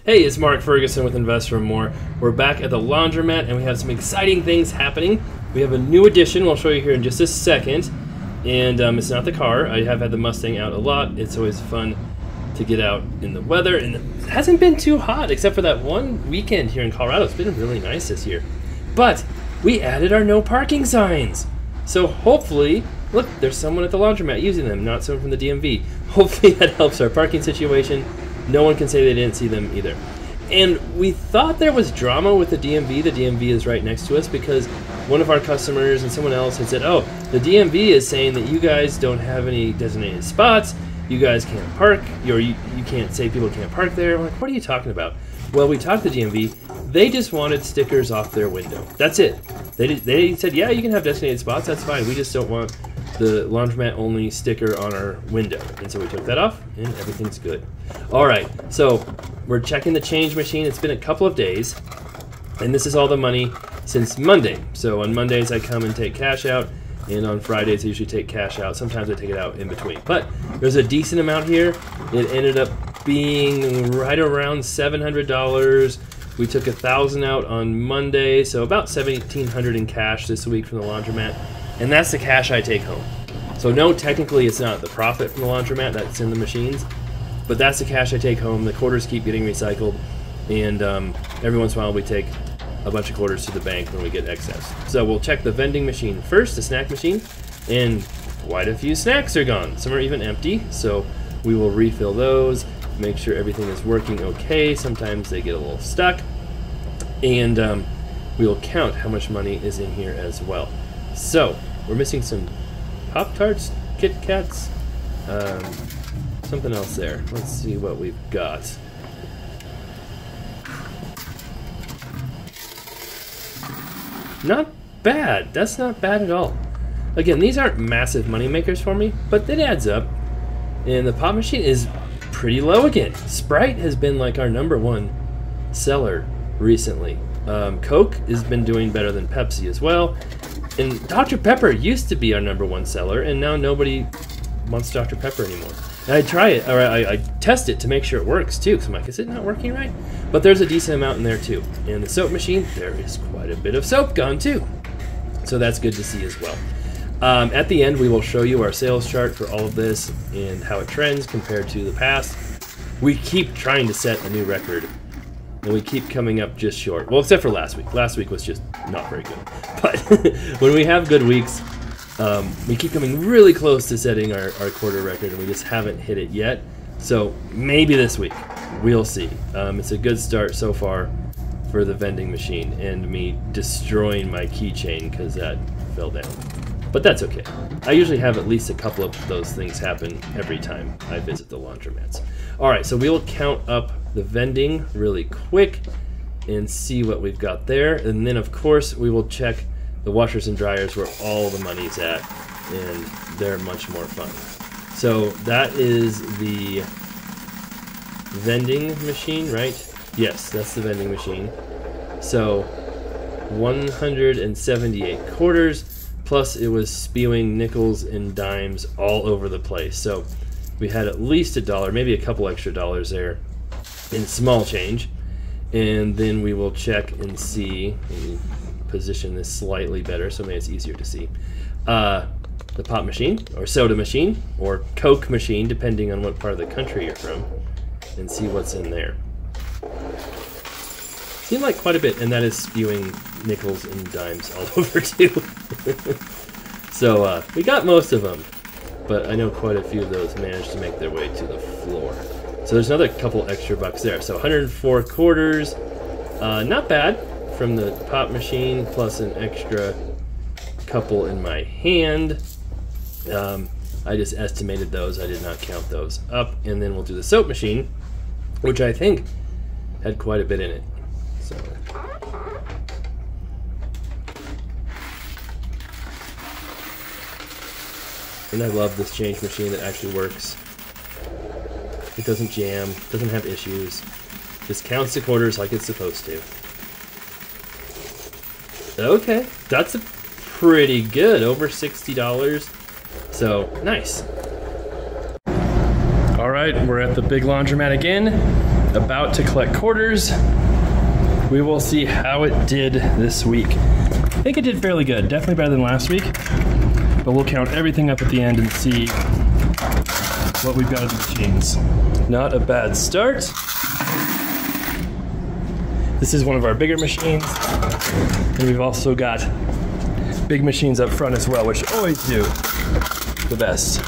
Hey, it's Mark Ferguson with Invest for More. We're back at the Laundromat and we have some exciting things happening. We have a new addition we'll show you here in just a second. And it's not the car. I have had the Mustang out a lot. It's always fun to get out in the weather. And it hasn't been too hot except for that one weekend here in Colorado. It's been really nice this year. But we added our no parking signs. So hopefully, look, there's someone at the Laundromat using them, not someone from the DMV. Hopefully that helps our parking situation. No one can say they didn't see them either. And we thought there was drama with the DMV. The DMV is right next to us because one of our customers and someone else had said, oh, the DMV is saying that you guys don't have any designated spots. You guys can't park, or you can't say people can't park there. I'm like, what are you talking about? Well, we talked to the DMV. They just wanted stickers off their window. That's it. They said, yeah, you can have designated spots. That's fine. We just don't want the Laundromat only sticker on our window. And so we took that off and everything's good. All right, so we're checking the change machine. It's been a couple of days and this is all the money since Monday. So on Mondays I come and take cash out, and on Fridays I usually take cash out. Sometimes I take it out in between, but there's a decent amount here. It ended up being right around $700. We took $1,000 out on Monday, so about $1,700 in cash this week from the Laundromat. And that's the cash I take home. So no, technically it's not the profit from the Laundromat, that's in the machines, but that's the cash I take home. The quarters keep getting recycled, and every once in a while we take a bunch of quarters to the bank when we get excess. So we'll check the vending machine first, the snack machine, and quite a few snacks are gone. Some are even empty, so we will refill those, make sure everything is working okay. Sometimes they get a little stuck, and we will count how much money is in here as well. So we're missing some Pop-Tarts, Kit Kats, something else there. Let's see what we've got. Not bad. That's not bad at all. Again, these aren't massive money makers for me, but it adds up. And the pop machine is pretty low again. Sprite has been like our #1 seller recently. Coke has been doing better than Pepsi as well. And Dr. Pepper used to be our #1 seller, and now nobody wants Dr. Pepper anymore. And I try it, or I test it to make sure it works too, because I'm like, is it not working right? But there's a decent amount in there too. And the soap machine, there is quite a bit of soap gone too. So that's good to see as well. At the end, we will show you our sales chart for all of this and how it trends compared to the past. We keep trying to set a new record, and we keep coming up just short. Well, except for last week. Last week was just not very good. But when we have good weeks, we keep coming really close to setting our quarter record, and we just haven't hit it yet. So maybe this week, we'll see. It's a good start so far for the vending machine and me destroying my keychain because that fell down. But that's okay. I usually have at least a couple of those things happen every time I visit the laundromats. All right, so we will count up the vending really quick and see what we've got there. And then, of course, we will check the washers and dryers where all the money's at, and they're much more fun. So that is the vending machine, right? Yes, that's the vending machine. So 178 quarters. Plus it was spewing nickels and dimes all over the place. So we had at least $1, maybe a couple extra dollars there in small change. And then we will check and see, and position this slightly better so maybe it's easier to see. The pop machine, or soda machine, or Coke machine, depending on what part of the country you're from, and see what's in there. Seemed like quite a bit, and that is spewing nickels and dimes all over too. So we got most of them, but I know quite a few of those managed to make their way to the floor. So there's another couple extra bucks there. So 104 quarters, not bad from the pop machine, plus an extra couple in my hand. I just estimated those, I did not count those up. And then we'll do the soap machine, which I think had quite a bit in it. So and I love this change machine that actually works. It doesn't jam, doesn't have issues. Just counts the quarters like it's supposed to. Okay, that's a pretty good, over $60. So, nice. All right, we're at the big laundromat again. about to collect quarters. We will see how it did this week. I think it did fairly good, definitely better than last week, but we'll count everything up at the end and see what we've got in the machines. Not a bad start. This is one of our bigger machines, and we've also got big machines up front as well, which always do the best.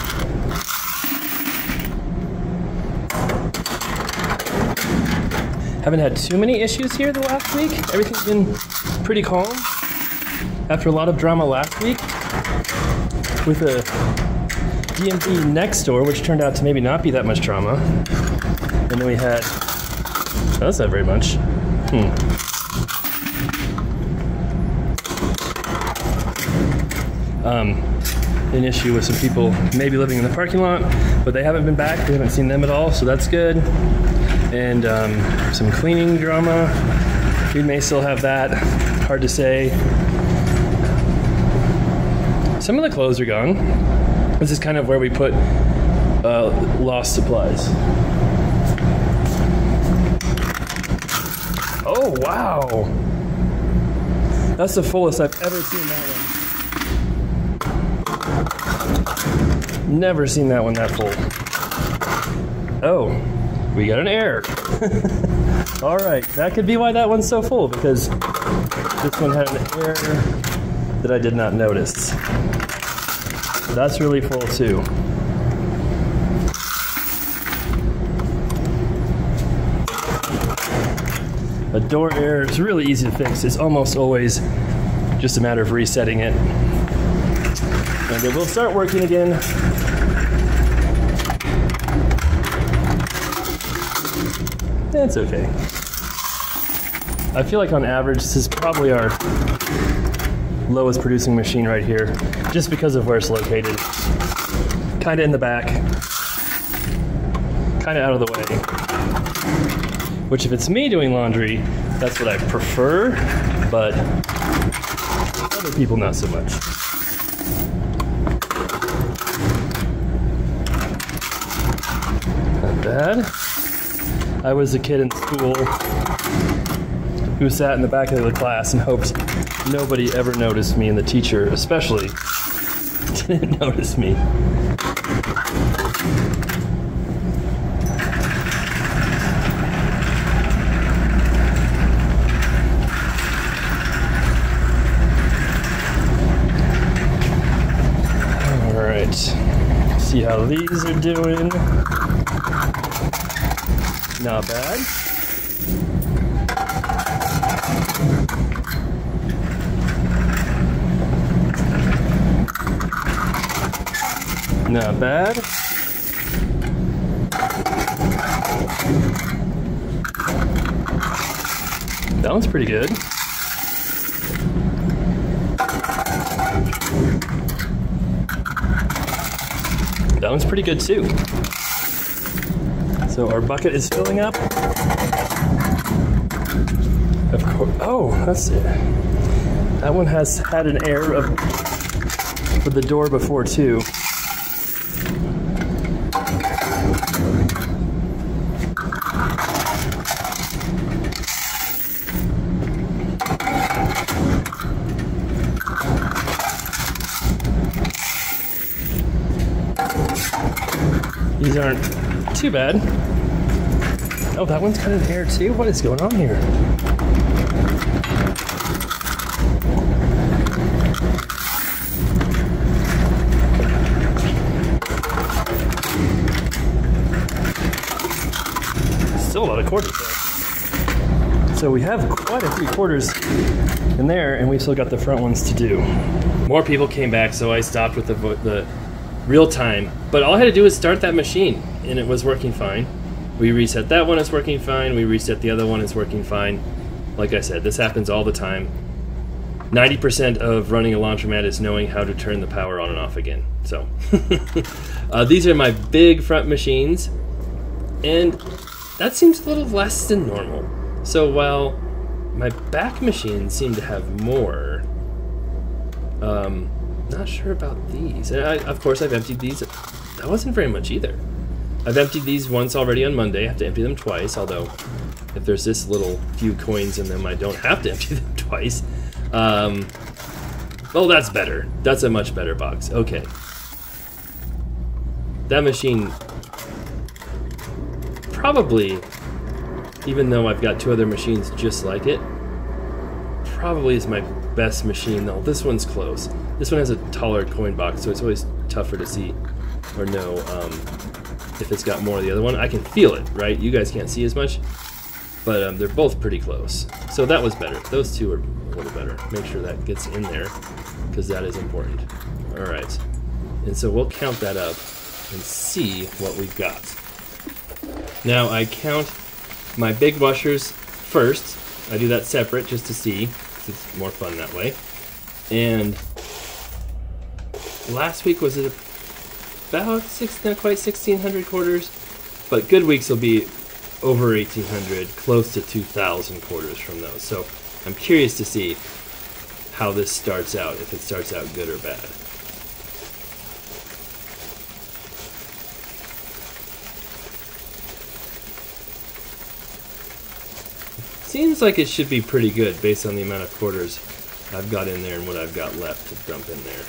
Haven't had too many issues here the last week. Everything's been pretty calm. After a lot of drama last week with a DMV next door, which turned out to maybe not be that much drama. And then we had, oh, that's not very much. An issue with some people maybe living in the parking lot, but they haven't been back. We haven't seen them at all, so that's good. And some cleaning drama. We may still have that. Hard to say. Some of the clothes are gone. This is kind of where we put lost supplies. Oh, wow. That's the fullest I've ever seen that one. Never seen that one that full. Oh, we got an error. All right, that could be why that one's so full, because this one had an error that I did not notice. That's really full too. A door error is really easy to fix. It's almost always just a matter of resetting it. And it will start working again. It's okay. I feel like on average, this is probably our lowest producing machine right here, just because of where it's located. Kind of in the back, kind of out of the way. Which if it's me doing laundry, that's what I prefer, but other people not so much. Not bad. I was a kid in school who sat in the back of the class and hoped nobody ever noticed me, and the teacher especially didn't notice me. All right, see how these are doing. Not bad. Not bad. That one's pretty good. That one's pretty good too. So our bucket is filling up. Of course. Oh, that's it. That one has had an error for the door before too. These aren't too bad. Oh, that one's got an error too? What is going on here? Still a lot of quarters there. So we have quite a few quarters in there, and we've still got the front ones to do. More people came back, so I stopped with the real time. But all I had to do was start that machine, and it was working fine. We reset that one, it's working fine. We reset the other one, it's working fine. Like I said, this happens all the time. 90% of running a laundromat is knowing how to turn the power on and off again. So these are my big front machines, and that seems a little less than normal. So while my back machines seem to have more, not sure about these. And of course I've emptied these. That wasn't very much either. I've emptied these once already on Monday. I have to empty them twice, although if there's this little few coins in them, I don't have to empty them twice. Oh, that's better. That's a much better box. Okay. That machine probably, even though I've got 2 other machines just like it, probably is my best machine, though. This one's close. This one has a taller coin box, so it's always tougher to see or know if it's got more of the other one. I can feel it, right? You guys can't see as much, but they're both pretty close. So that was better. Those 2 are a little better. Make sure that gets in there, because that is important. All right. And so we'll count that up and see what we've got. Now I count my big washers first. I do that separate just to see, because it's more fun that way. And last week was it about not quite 1,600 quarters, but good weeks will be over 1,800, close to 2,000 quarters from those. So I'm curious to see how this starts out, if it starts out good or bad. Seems like it should be pretty good based on the amount of quarters I've got in there and what I've got left to dump in there.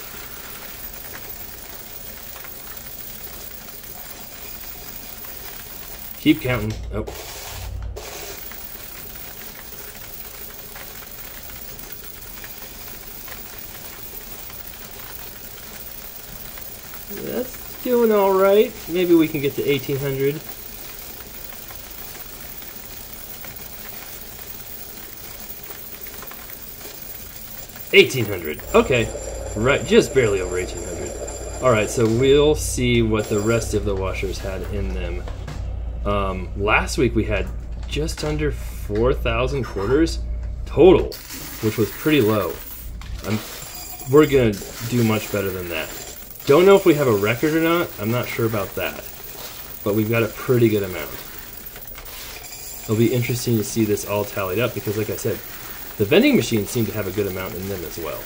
Keep counting. Oh. That's doing all right. Maybe we can get to 1,800. $1,800. Okay, right, just barely over 1,800. All right, so we'll see what the rest of the washers had in them. Last week we had just under 4,000 quarters total, which was pretty low. We're gonna do much better than that. Don't know if we have a record or not. I'm not sure about that, but we've got a pretty good amount. It'll be interesting to see this all tallied up because, like I said, the vending machines seem to have a good amount in them as well.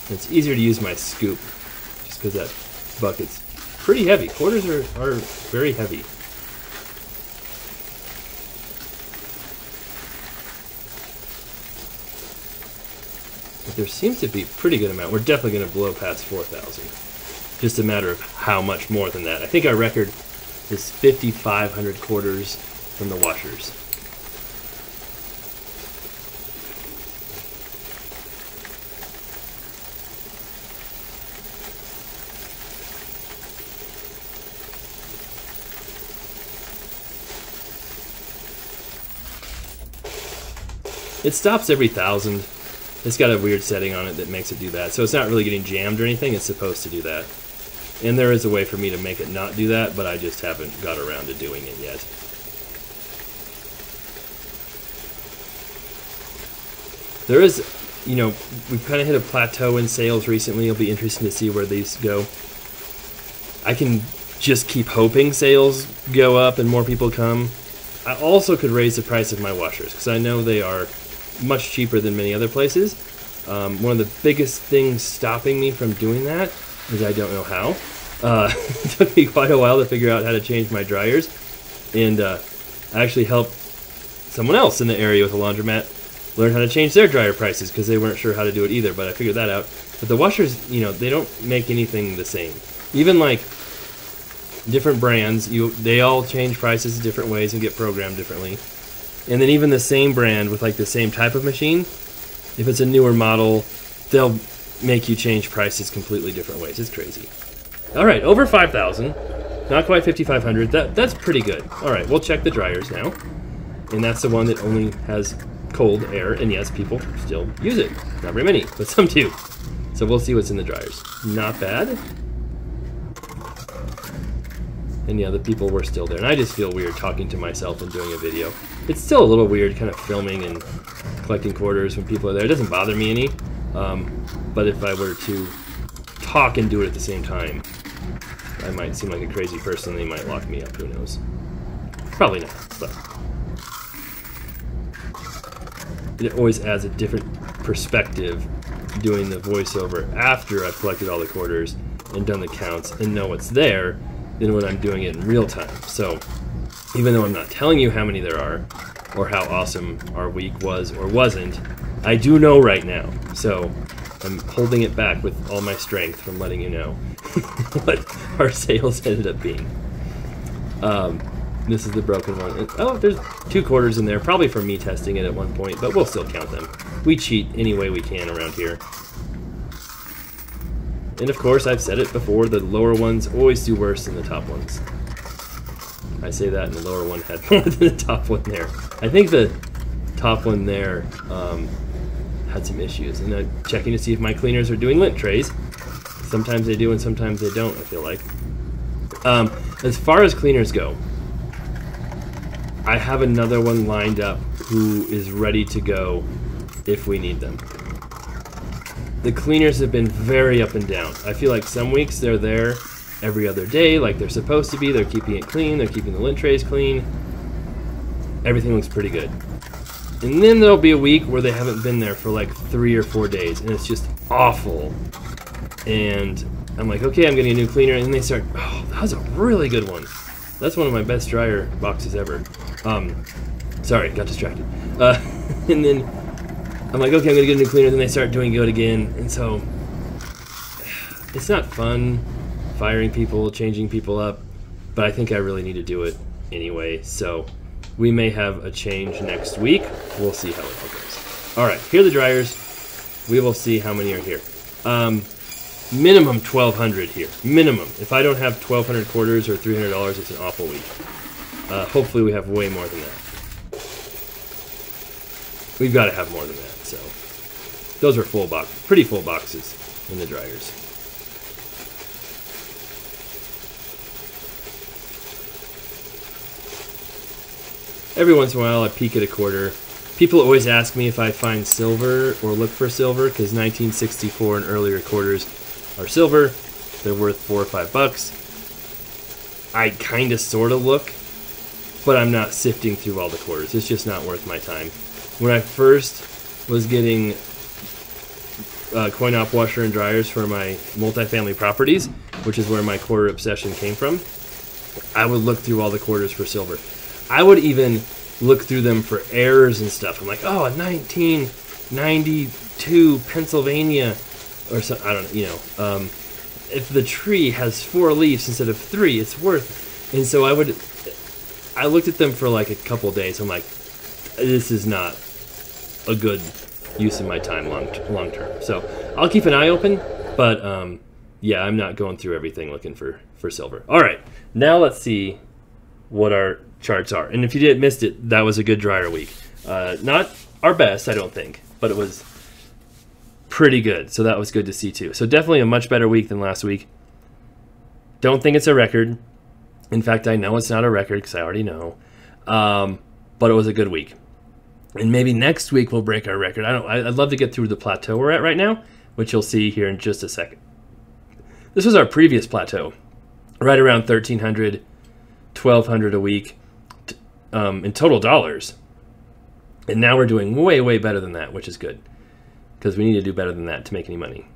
And it's easier to use my scoop just because that bucket's pretty heavy. Quarters are very heavy. But there seems to be a pretty good amount. We're definitely going to blow past 4,000. Just a matter of how much more than that. I think our record is 5,500 quarters from the washers. It stops every 1,000. It's got a weird setting on it that makes it do that. So it's not really getting jammed or anything. It's supposed to do that. And there is a way for me to make it not do that, but I just haven't got around to doing it yet. There is, you know, we've kind of hit a plateau in sales recently. It'll be interesting to see where these go. I can just keep hoping sales go up and more people come. I also could raise the price of my washers because I know they are much cheaper than many other places. One of the biggest things stopping me from doing that is I don't know how. It took me quite a while to figure out how to change my dryers, and I actually helped someone else in the area with a laundromat learn how to change their dryer prices because they weren't sure how to do it either, but I figured that out. But the washers, you know, they don't make anything the same. Even like different brands, they all change prices in different ways and get programmed differently. And then even the same brand with like the same type of machine, if it's a newer model, they'll make you change prices completely different ways. It's crazy. All right, over 5,000, not quite 5,500. That's pretty good. All right, we'll check the dryers now. And that's the one that only has cold air. And yes, people still use it. Not very many, but some do. So we'll see what's in the dryers. Not bad. And yeah, the people were still there. And I just feel weird talking to myself and doing a video. It's still a little weird kind of filming and collecting quarters when people are there. It doesn't bother me any. But if I were to talk and do it at the same time, I might seem like a crazy person. They might lock me up. Who knows? Probably not. But it always adds a different perspective doing the voiceover after I've collected all the quarters and done the counts and know what's there than when I'm doing it in real time. So even though I'm not telling you how many there are or how awesome our week was or wasn't, I do know right now. So I'm holding it back with all my strength from letting you know what our sales ended up being. This is the broken one. Oh, there's 2 quarters in there, probably from me testing it at one point, but we'll still count them. We cheat any way we can around here. And of course, I've said it before, the lower ones always do worse than the top ones. I say that, and the lower one had more than the top one there. I think the top one there had some issues. And I'm checking to see if my cleaners are doing lint trays. Sometimes they do, and sometimes they don't, I feel like. As far as cleaners go, I have another one lined up who is ready to go if we need them. The cleaners have been very up and down. I feel like some weeks they're there every other day like they're supposed to be. They're keeping it clean. They're keeping the lint trays clean. Everything looks pretty good. And then there'll be a week where they haven't been there for like 3 or 4 days and it's just awful. And I'm like, okay, I'm getting a new cleaner. And then they start, oh, that was a really good one. That's one of my best dryer boxes ever. Sorry, got distracted. And then I'm like, okay, I'm gonna get a new cleaner. Then they start doing good again. And so it's not fun firing people, changing people up, but I think I really need to do it anyway. So we may have a change next week. We'll see how it goes. All right, here are the dryers. We will see how many are here. Minimum 1,200 here. Minimum. If I don't have 1,200 quarters or $300, it's an awful week. Hopefully we have way more than that. We've got to have more than that. So those are pretty full boxes in the dryers. Every once in a while I peek at a quarter. People always ask me if I find silver or look for silver, because 1964 and earlier quarters are silver. They're worth $4 or $5. I kind of sort of look, but I'm not sifting through all the quarters. It's just not worth my time. When I first was getting coin-op washer and dryers for my multifamily properties, which is where my quarter obsession came from, I would look through all the quarters for silver. I would even look through them for errors and stuff. I'm like, oh, a 1992 Pennsylvania, or something. I don't know, you know. If the tree has 4 leaves instead of 3, it's worth. And so I looked at them for like a couple days. I'm like, this is not a good use of my time long term. So I'll keep an eye open, but yeah, I'm not going through everything looking for silver. All right, now let's see what our charts are. And if you missed it, that was a good dryer week. Not our best, I don't think, but it was pretty good. So that was good to see too. So definitely a much better week than last week. Don't think it's a record. In fact, I know it's not a record because I already know. But it was a good week. And maybe next week we'll break our record. I'd love to get through the plateau we're at right now, which you'll see here in just a second. This was our previous plateau, right around $1,300, $1,200 a week in total dollars. And now we're doing way, way better than that, which is good, because we need to do better than that to make any money.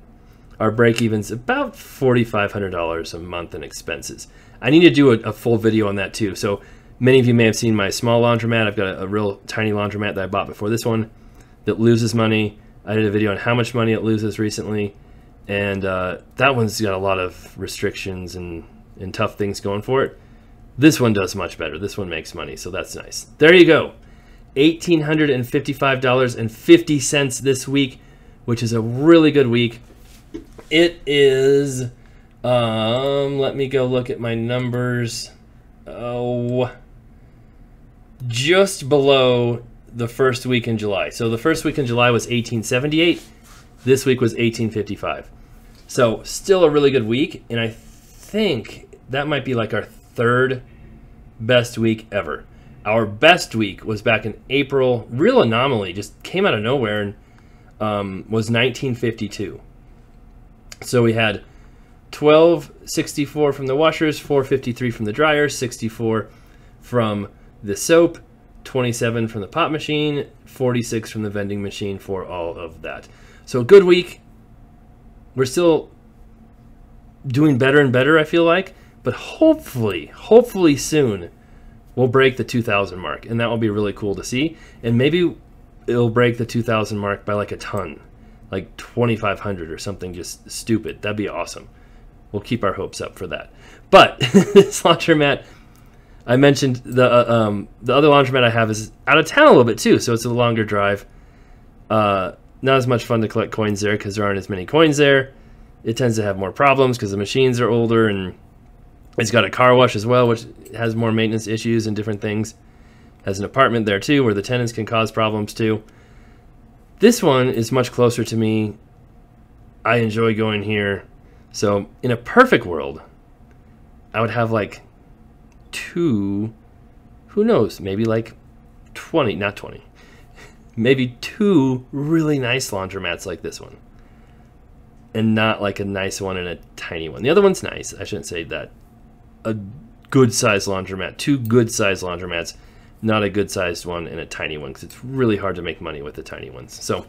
Our break-even's about $4,500 a month in expenses. I need to do a full video on that too. So many of you may have seen my small laundromat. I've got a real tiny laundromat that I bought before this one that loses money. I did a video on how much money it loses recently. And that one's got a lot of restrictions and tough things going for it. This one does much better. This one makes money, so that's nice. There you go. $1,855.50 this week, which is a really good week. It is, let me go look at my numbers. Oh, just below the first week in July. So the first week in July was $1,878. This week was $1,855. So still a really good week, and I think that might be like our 3rd best week ever. Our best week was back in April. Real anomaly, just came out of nowhere, and was 1952. So we had $12.64 from the washers, $4.53 from the dryers, $64 from the soap, $27 from the pot machine, $46 from the vending machine for all of that. So good week. We're still doing better and better, I feel like. But hopefully soon, we'll break the 2,000 mark, and that will be really cool to see. And maybe it'll break the 2,000 mark by like a ton, like 2,500 or something just stupid. That'd be awesome. We'll keep our hopes up for that. But this laundromat, I mentioned the other laundromat I have is out of town a little bit too, so it's a longer drive. Not as much fun to collect coins there because there aren't as many coins there. It tends to have more problems because the machines are older, and it's got a car wash as well, which has more maintenance issues and different things. Has an apartment there too, where the tenants can cause problems too. This one is much closer to me. I enjoy going here. So in a perfect world, I would have like 2, who knows, maybe like 20, not 20, maybe 2 really nice laundromats like this one. And not like a nice one and a tiny one. The other one's nice. I shouldn't say that. A good-sized laundromat. 2 good-sized laundromats. Not a good-sized one and a tiny one, because it's really hard to make money with the tiny ones. So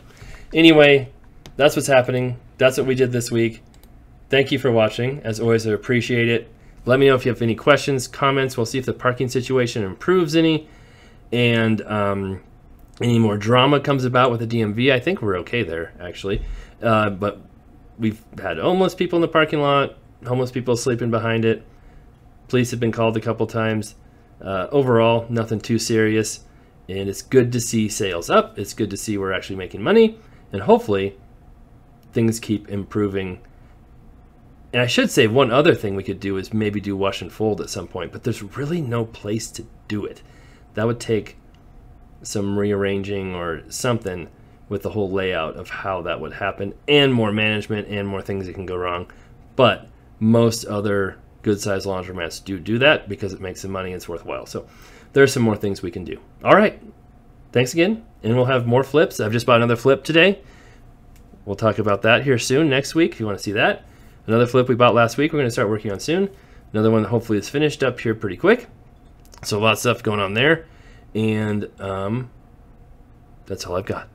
anyway, that's what's happening. That's what we did this week. Thank you for watching. As always, I appreciate it. Let me know if you have any questions, comments. We'll see if the parking situation improves any. And any more drama comes about with the DMV. I think we're okay there, actually. But we've had homeless people in the parking lot, homeless people sleeping behind it. Police have been called a couple times. Overall, nothing too serious. And it's good to see sales up. It's good to see we're actually making money. And hopefully, things keep improving. And I should say one other thing we could do is maybe do wash and fold at some point. But there's really no place to do it. That would take some rearranging or something with the whole layout of how that would happen, and more management and more things that can go wrong. But most other good-sized laundromats do that because it makes them money and it's worthwhile. So there's some more things we can do. All right. Thanks again. And we'll have more flips. I've just bought another flip today. We'll talk about that here soon next week if you want to see that. Another flip we bought last week we're going to start working on soon. Another one that hopefully is finished up here pretty quick. So lots of stuff going on there. And that's all I've got.